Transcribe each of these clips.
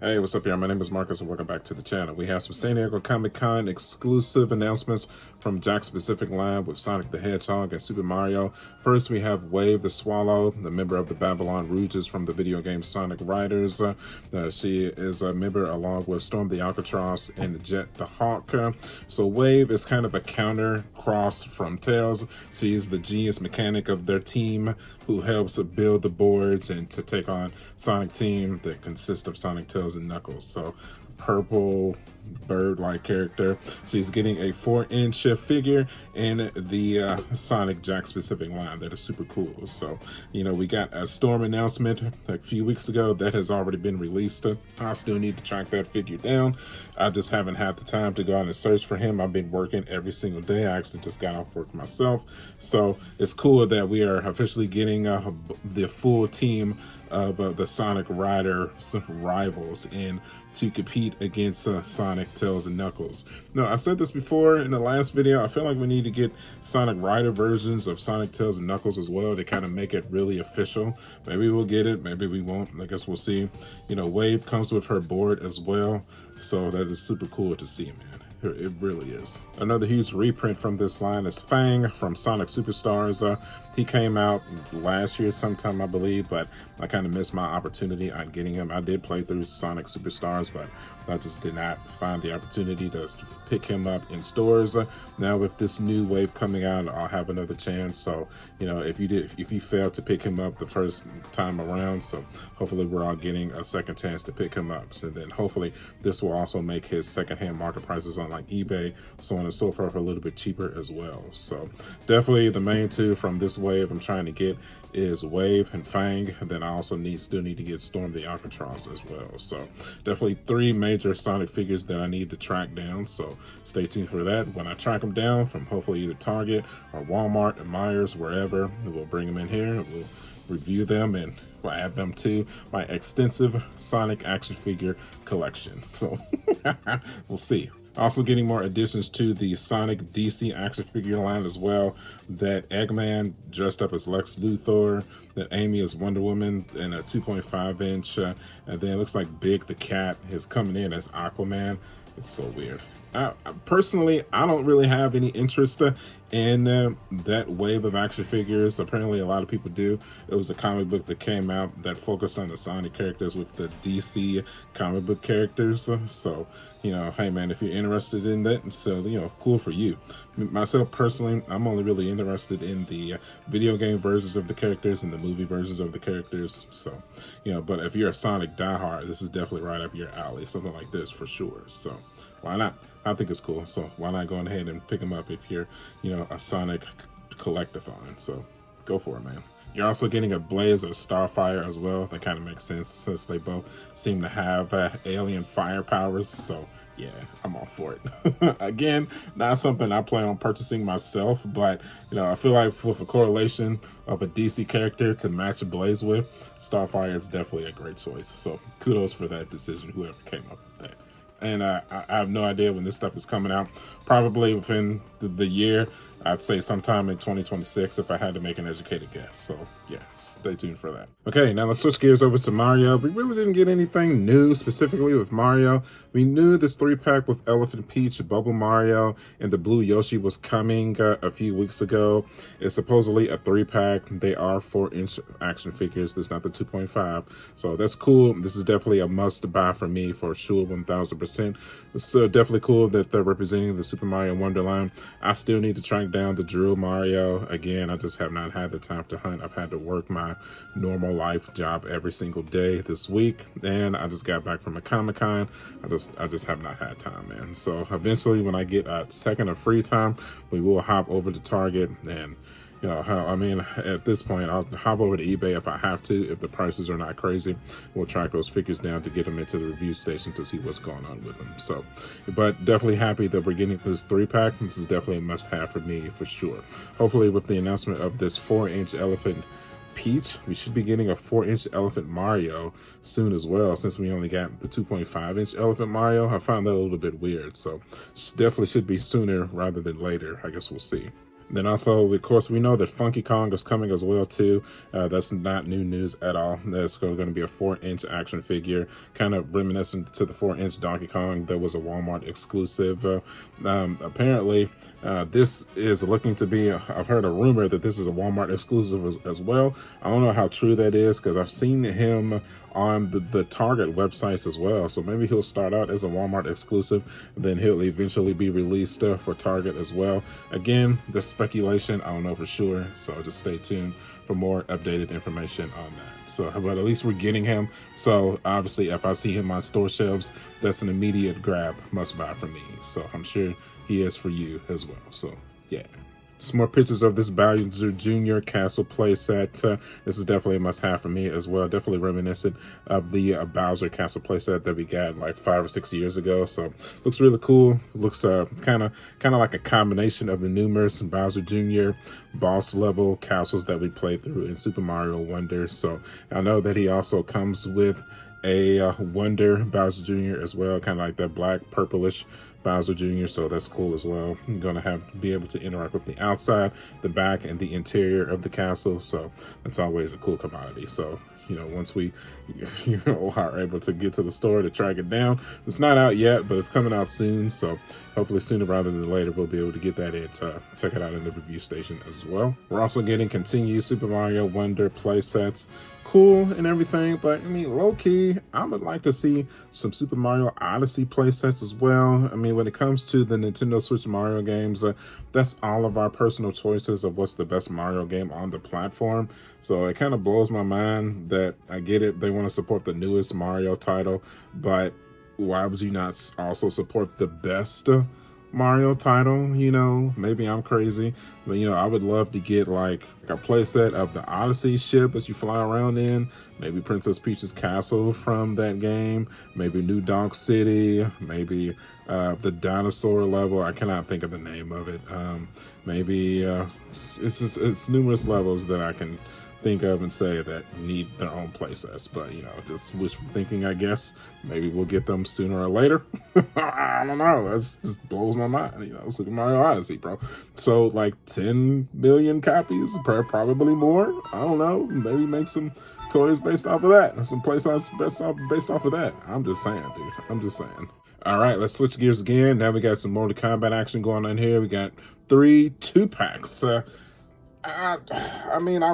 Hey, what's up, y'all? My name is Marcus, and welcome back to the channel. We have some San Diego Comic-Con exclusive announcements from Jakks Pacific Line with Sonic the Hedgehog and Super Mario. First, we have Wave the Swallow, the member of the Babylon Rouges from the video game Sonic Riders. She is a member along with Storm the Alcatraz and Jet the Hawk. So Wave is kind of a counter cross from Tails. She's the genius mechanic of their team who helps build the boards and to take on Sonic team that consists of Sonic, Tails, and Knuckles. So purple bird-like character. She's getting a 4-inch figure in the Sonic Jakks Pacific line that is super cool. So, we got a Storm announcement a few weeks ago that has already been released. I still need to track that figure down. I just haven't had the time to go out and search for him. I've been working every single day. I actually just got off work myself. So it's cool that we are officially getting the full team of the Sonic Rider rivals in to compete against Sonic, Tails, and Knuckles. No, I said this before in the last video. I feel like we need to get Sonic Rider versions of Sonic, Tails, and Knuckles as well to kind of make it really official. Maybe we'll get it, maybe we won't. I guess we'll see. Wave comes with her board as well, so that is super cool to see, man. It really is. Another huge reprint from this line is Fang from Sonic Superstars. He came out last year sometime, I believe, but I kind of missed my opportunity on getting him. I did play through Sonic Superstars, but I just did not find the opportunity to pick him up in stores. Now with this new wave coming out, I'll have another chance. So, if you failed to pick him up the first time around, so hopefully we're all getting a second chance to pick him up. So then hopefully this will also make his secondhand market prices on like eBay, so on and so forth, a little bit cheaper as well. So definitely the main two from this wave I'm trying to get is Wave and Fang. And then I also still need to get Storm the Alcatraz as well. So definitely 3 major Sonic figures that I need to track down. So stay tuned for that. When I track them down from hopefully either Target or Walmart or Myers, wherever, we'll bring them in here. We'll review them and we'll add them to my extensive Sonic action figure collection. So we'll see. Also getting more additions to the Sonic DC action figure line as well. That Eggman dressed up as Lex Luthor, that Amy is Wonder Woman in a 2.5-inch, and then it looks like Big the Cat is coming in as Aquaman. It's so weird. Personally, I don't really have any interest in that wave of action figures. Apparently a lot of people do. It was a comic book that came out that focused on the Sonic characters with the DC comic book characters. So, hey man, if you're interested in that, so, cool for you. Myself personally, I'm only really interested in the video game versions of the characters and the movie versions of the characters. So, but if you're a Sonic diehard, this is definitely right up your alley. Something like this for sure. So why not? I think it's cool. So why not go ahead and pick them up if you're, a Sonic collectathon. So go for it, man. You're also getting a Blaze of Starfire as well. That kind of makes sense since they both seem to have alien fire powers. So yeah, I'm all for it. Again, not something I plan on purchasing myself, but I feel like with a correlation of a DC character to match a Blaze with, Starfire is definitely a great choice. So kudos for that decision, whoever came up with that. And I have no idea when this stuff is coming out. Probably within the year. I'd say sometime in 2026 if I had to make an educated guess. So yeah, stay tuned for that. Okay, now let's switch gears over to Mario. We really didn't get anything new specifically with Mario. We knew this 3-pack with Elephant Peach, Bubble Mario, and the Blue Yoshi was coming a few weeks ago. It's supposedly a 3-pack. They are 4-inch action figures. This is not the 2.5. So that's cool. This is definitely a must buy for me for sure, 1000%. It's definitely cool that they're representing the Super Mario Wonderland. I still need to track down the Drew Mario. Again, I just have not had the time to hunt. I've had to work my normal life job every single day this week, and I just got back from a Comic-Con. I just have not had time, man. So eventually when I get a second of free time, we will hop over to Target and at this point, I'll hop over to eBay if I have to, if the prices are not crazy. We'll track those figures down to get them into the review station to see what's going on with them. So, but definitely happy that we're getting this 3-pack. This is definitely a must-have for me, for sure. Hopefully with the announcement of this 4-inch Elephant Peach, we should be getting a 4-inch Elephant Mario soon as well, since we only got the 2.5-inch Elephant Mario. I found that a little bit weird, so definitely should be sooner rather than later. I guess we'll see. Then also, of course, we know that Funky Kong is coming as well too. That's not new news at all. That's going to be a 4-inch action figure, kind of reminiscent to the 4-inch Donkey Kong that was a Walmart exclusive. Apparently, this is looking to be, I've heard a rumor that this is a Walmart exclusive as well. I don't know how true that is because I've seen him on the Target websites as well. So maybe he'll start out as a Walmart exclusive, then he'll eventually be released for Target as well. Again, the speculation, I don't know for sure. So just stay tuned for more updated information on that. So, but at least we're getting him. So obviously, if I see him on store shelves, that's an immediate grab, must buy for me. So I'm sure he is for you as well. So yeah. Some more pictures of this Bowser Jr. Castle playset. This is definitely a must-have for me as well. Definitely reminiscent of the Bowser Castle playset that we got like 5 or 6 years ago. So looks really cool. Looks kind of like a combination of the numerous Bowser Jr. boss level castles that we played through in Super Mario Wonder. So I know that he also comes with a Wonder Bowser Jr. as well, kind of like that black purplish Bowser Jr., so that's cool as well. I'm gonna be able to interact with the outside, the back, and the interior of the castle, so that's always a cool commodity. So, you know, once we are able to get to the store to track it down, it's not out yet, but it's coming out soon, so hopefully sooner rather than later we'll be able to get that in to check it out in the review station as well. We're also getting continued Super Mario Wonder play sets. Cool and everything, but I mean, low-key, I would like to see some Super Mario Odyssey playsets as well. I mean, when it comes to the Nintendo Switch Mario games, that's all of our personal choices of what's the best Mario game on the platform. So it kind of blows my mind that, I get it, they want to support the newest Mario title, but why would you not also support the best Mario title? You know, maybe I'm crazy, but you know, I would love to get like a playset of the Odyssey ship that you fly around in, maybe Princess Peach's castle from that game, maybe New Donk City, maybe the dinosaur level. I cannot think of the name of it. Maybe it's numerous levels that I can think of and say that need their own playsets, but you know, just wishful thinking, I guess. Maybe we'll get them sooner or later. I don't know, that's just blows my mind. You know, Super Mario Odyssey, bro, so like 10 million copies, probably more. I don't know, maybe make some toys based off of that, or some playsets based off of that. I'm just saying, dude, I'm just saying. All right, let's switch gears again. Now we got some Mortal Kombat action going on here. We got 3 2-packs. I mean,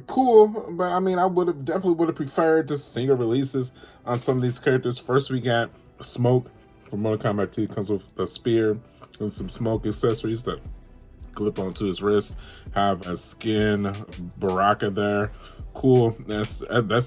cool, but I mean, I definitely would have preferred just single releases on some of these characters. First, we got Smoke from Mortal Kombat 2. Comes with a spear and some smoke accessories that clip onto his wrist. Have a skin Baraka there. Cool. That's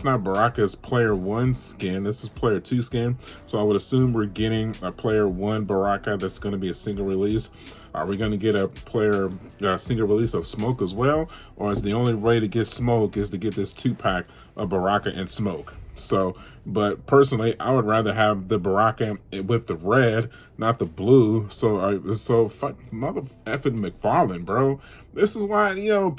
not Baraka's player 1 skin. This is player 2 skin. So I would assume we're getting a player 1 Baraka that's going to be a single release. Are we going to get a player single release of Smoke as well? Or is the only way to get Smoke is to get this 2-pack of Baraka and Smoke? So, but personally, I would rather have the Baraka with the red, not the blue. So fuck mother effing Mcfarlane, bro. This is why, you know,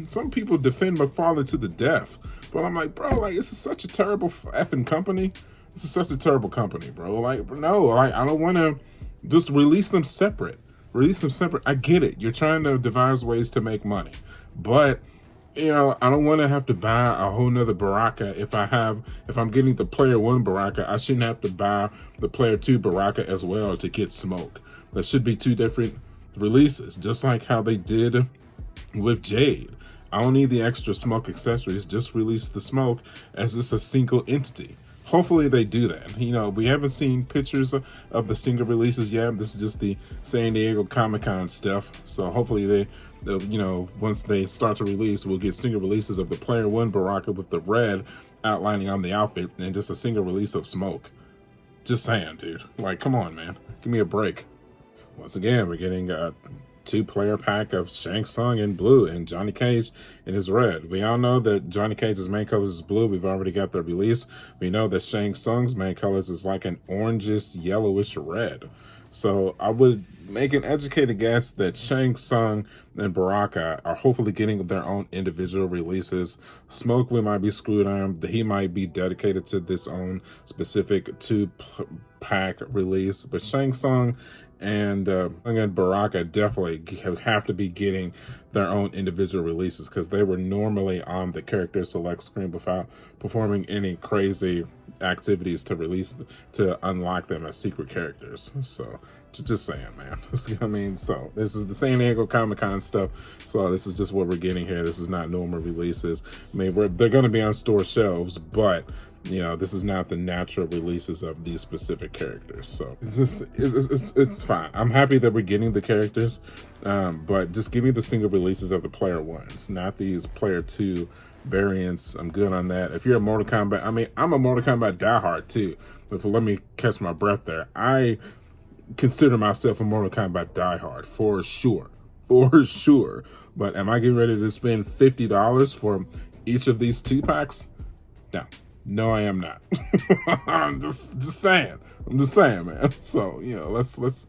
some people defend Mcfarlane to the death. But I'm like, bro, like, this is such a terrible effing company. This is such a terrible company, bro. Like, no, like, I don't want to just release them separate. Release them separate. I get it. You're trying to devise ways to make money. But you know, I don't want to have to buy a whole nother Baraka. If I'm getting the player 1 Baraka, I shouldn't have to buy the player 2 Baraka as well to get Smoke. That should be 2 different releases, just like how they did with Jade. I don't need the extra Smoke accessories. Just release the Smoke as just a single entity. Hopefully they do that. You know, we haven't seen pictures of the single releases yet. This is just the San Diego Comic-Con stuff. So hopefully you know, once they start to release, we'll get single releases of the player 1 Baraka with the red outlining on the outfit and just a single release of Smoke. Just saying, dude. Like, come on, man. Give me a break. Once again, we're getting a 2-player pack of Shang Tsung in blue and Johnny Cage in his red. We all know that Johnny Cage's main colors is blue. We've already got the release. We know that Shang Tsung's main colors is like an orangish, yellowish red. So I would make an educated guess that Shang Tsung and Baraka are hopefully getting their own individual releases. Smoke, we might be screwed on. He might be dedicated to this own specific 2-pack release. But Shang Tsung and Baraka definitely have to be getting their own individual releases, because they were normally on the character select screen without performing any crazy activities to unlock them as secret characters. So just saying, man. I mean, so this is the San Diego Comic-Con stuff. So this is just what we're getting here. This is not normal releases. I mean, they're going to be on store shelves, but you know, this is not the natural releases of these specific characters. So it's fine. I'm happy that we're getting the characters, but just give me the single releases of the player ones, not these player two variants. I'm good on that. If you're a Mortal Kombat, I mean, I'm a Mortal Kombat diehard too. But let me catch my breath there. I consider myself a Mortal Kombat diehard for sure. But am I getting ready to spend $50 for each of these 2-packs? No, I am not. I'm just saying. I'm just saying, man. So, you know, let's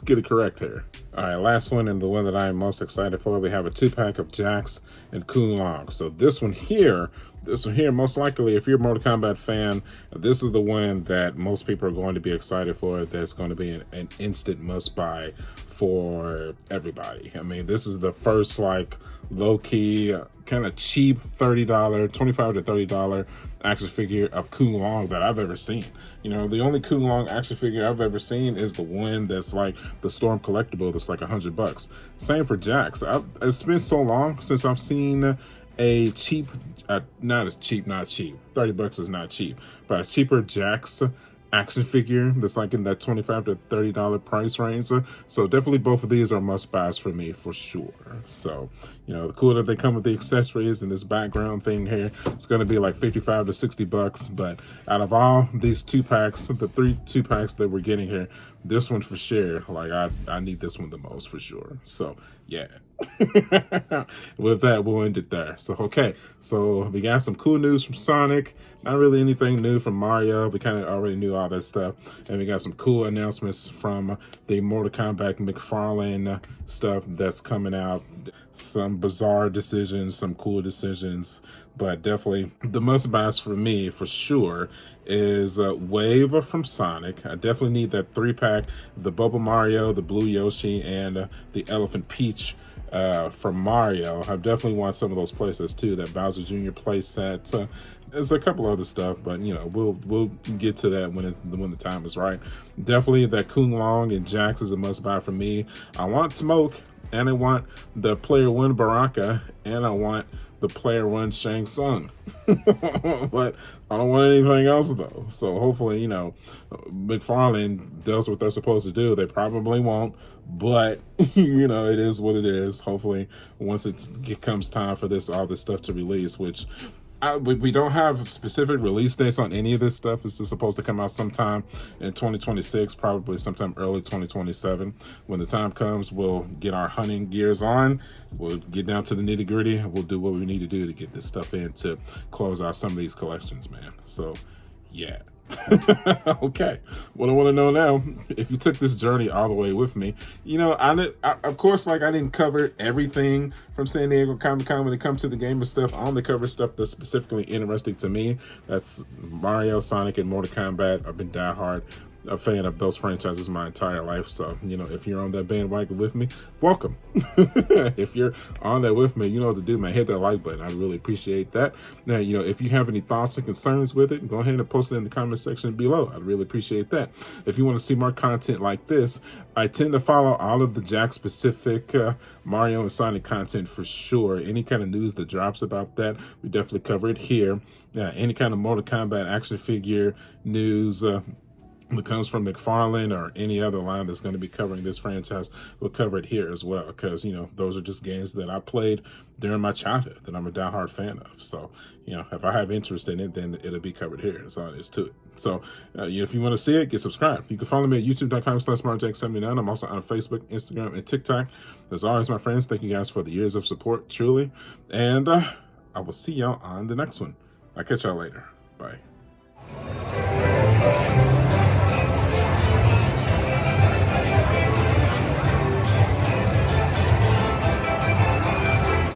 get it correct here. All right, last one, and the one that I'm most excited for. We have a 2-pack of Jax and Kung Lao. So this one here, most likely, if you're a Mortal Kombat fan, this is the one that most people are going to be excited for. That's going to be an instant must-buy for everybody. I mean, this is the first, like, low-key, kind of cheap $30, $25 to $30 action figure of Kung Lao that I've ever seen. You know, the only Kung Lao action figure I've ever seen is the one that's like the Storm collectible that's like $100. Same for Jakks. It's been so long since I've seen a cheap, not cheap, $30 is not cheap, but a cheaper Jakks action figure that's like in that $25 to $30 price range. So definitely both of these are must buys for me for sure. So, you know, the cool that they come with the accessories and this background thing here. It's going to be like $55 to $60. But out of all these 2-packs, the 2-packs that we're getting here, this one for sure, like I need this one the most for sure. So yeah. With that, we'll end it there. So okay, so we got some cool news from Sonic, not really anything new from Mario. We kind of already knew all that stuff, and we got some cool announcements from the Mortal Kombat Mcfarlane stuff that's coming out. Some bizarre decisions, some cool decisions, but definitely the must buys for me for sure is Wave from Sonic. I definitely need that 3-pack, the Bubble Mario, the Blue Yoshi, and the Elephant Peach from Mario. I definitely want some of those playsets too, that Bowser Jr. playset. There's a couple other stuff, but you know, we'll get to that when the time is right. Definitely that Kung Lao and Jax is a must buy for me. I want Smoke, and I want the player 1 Baraka, and I want the player 1 Shang Tsung. But I don't want anything else though. So hopefully, you know, Mcfarlane does what they're supposed to do. They probably won't, but you know, it is what it is. Hopefully once it comes time for all this stuff to release, which we don't have specific release dates on any of this stuff. It's just supposed to come out sometime in 2026, probably sometime early 2027. When the time comes, we'll get our hunting gears on. We'll get down to the nitty gritty. We'll do what we need to do to get this stuff in to close out some of these collections, man. So, yeah. Okay, what I want to know now, if you took this journey all the way with me, you know, I of course, like, I didn't cover everything from San Diego Comic-Con when it comes to the gamer stuff. I only cover stuff that's specifically interesting to me. That's Mario, Sonic, and Mortal Kombat. I've been diehard a fan of those franchises my entire life. So, you know, if you're on that bandwagon with me, welcome. If you're on that with me, you know what to do, man. Hit that like button. I'd really appreciate that. Now, you know, if you have any thoughts and concerns with it, go ahead and post it in the comment section below. I'd really appreciate that. If you want to see more content like this, I tend to follow all of the Jakks specific Mario and Sonic content for sure. Any kind of news that drops about that, we definitely cover it here. Any kind of Mortal Kombat action figure news that comes from Mcfarlane or any other line that's going to be covering this franchise, we'll cover it here as well, because, you know, those are just games that I played during my childhood that I'm a diehard fan of. So, you know, if I have interest in it, then it'll be covered here. That's all there is to it. So, if you want to see it, get subscribed. You can follow me at youtube.com/SmartJack79. I'm also on Facebook, Instagram, and TikTok. As always, my friends, thank you guys for the years of support, truly. And I will see y'all on the next one. I'll catch y'all later. Bye.